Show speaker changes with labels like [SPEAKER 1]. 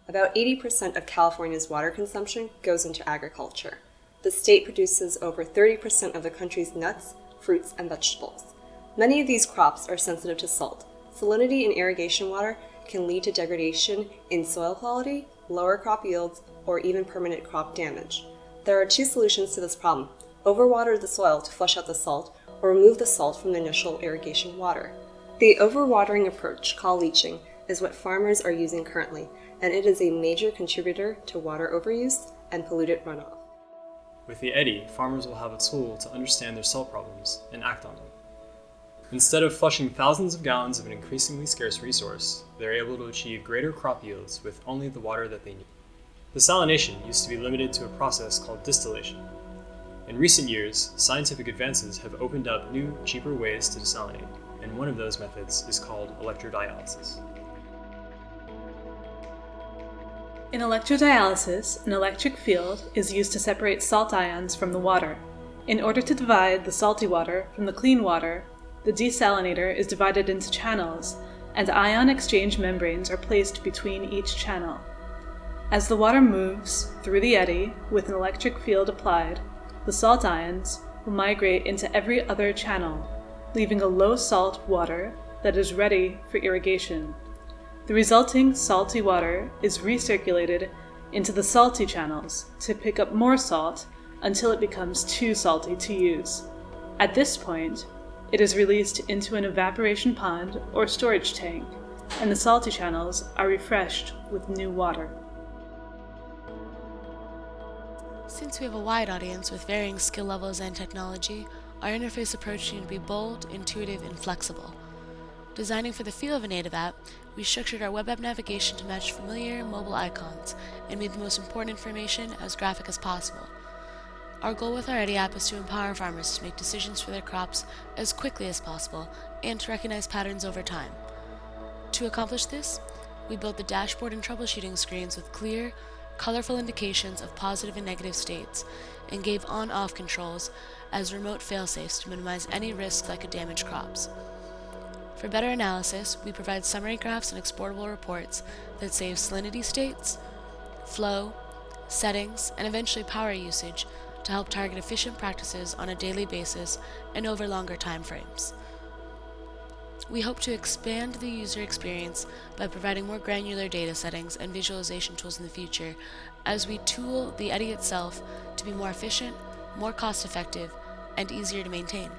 [SPEAKER 1] About 80% of California's water consumption goes into agriculture. The state produces over 30% of the country's nuts, fruits, and vegetables. Many of these crops are sensitive to salt. Salinity in irrigation water can lead to degradation in soil quality, lower crop yields, or even permanent crop damage. There are two solutions to this problem: overwater the soil to flush out the salt, or remove the salt from the initial irrigation water. The overwatering approach, called leaching, is what farmers are using currently, and it is a major contributor to water overuse and polluted runoff.
[SPEAKER 2] With the EDDI, farmers will have a tool to understand their salt problems and act on them. Instead of flushing thousands of gallons of an increasingly scarce resource, they're able to achieve greater crop yields with only the water that they need. Desalination used to be limited to a process called distillation. In recent years, scientific advances have opened up new, cheaper ways to desalinate, and one of those methods is called electrodialysis.
[SPEAKER 3] In electrodialysis, an electric field is used to separate salt ions from the water. In order to divide the salty water from the clean water, the desalinator is divided into channels, and ion exchange membranes are placed between each channel. As the water moves through the EDDI with an electric field applied, the salt ions will migrate into every other channel, leaving a low salt water that is ready for irrigation. The resulting salty water is recirculated into the salty channels to pick up more salt until it becomes too salty to use. At this point, it is released into an evaporation pond or storage tank, and the salty channels are refreshed with new water.
[SPEAKER 4] Since we have a wide audience with varying skill levels and technology, our interface approach needed to be bold, intuitive, and flexible. Designing for the feel of a native app, we structured our web app navigation to match familiar mobile icons and made the most important information as graphic as possible. Our goal with our EDDI app is to empower farmers to make decisions for their crops as quickly as possible and to recognize patterns over time. To accomplish this, we built the dashboard and troubleshooting screens with clear, colorful indications of positive and negative states, and gave on-off controls as remote failsafes to minimize any risks that could damage crops. For better analysis, we provide summary graphs and exportable reports that save salinity states, flow, settings, and eventually power usage to help target efficient practices on a daily basis and over longer time frames. We hope to expand the user experience by providing more granular data settings and visualization tools in the future as we tool the EDDI itself to be more efficient, more cost-effective, and easier to maintain.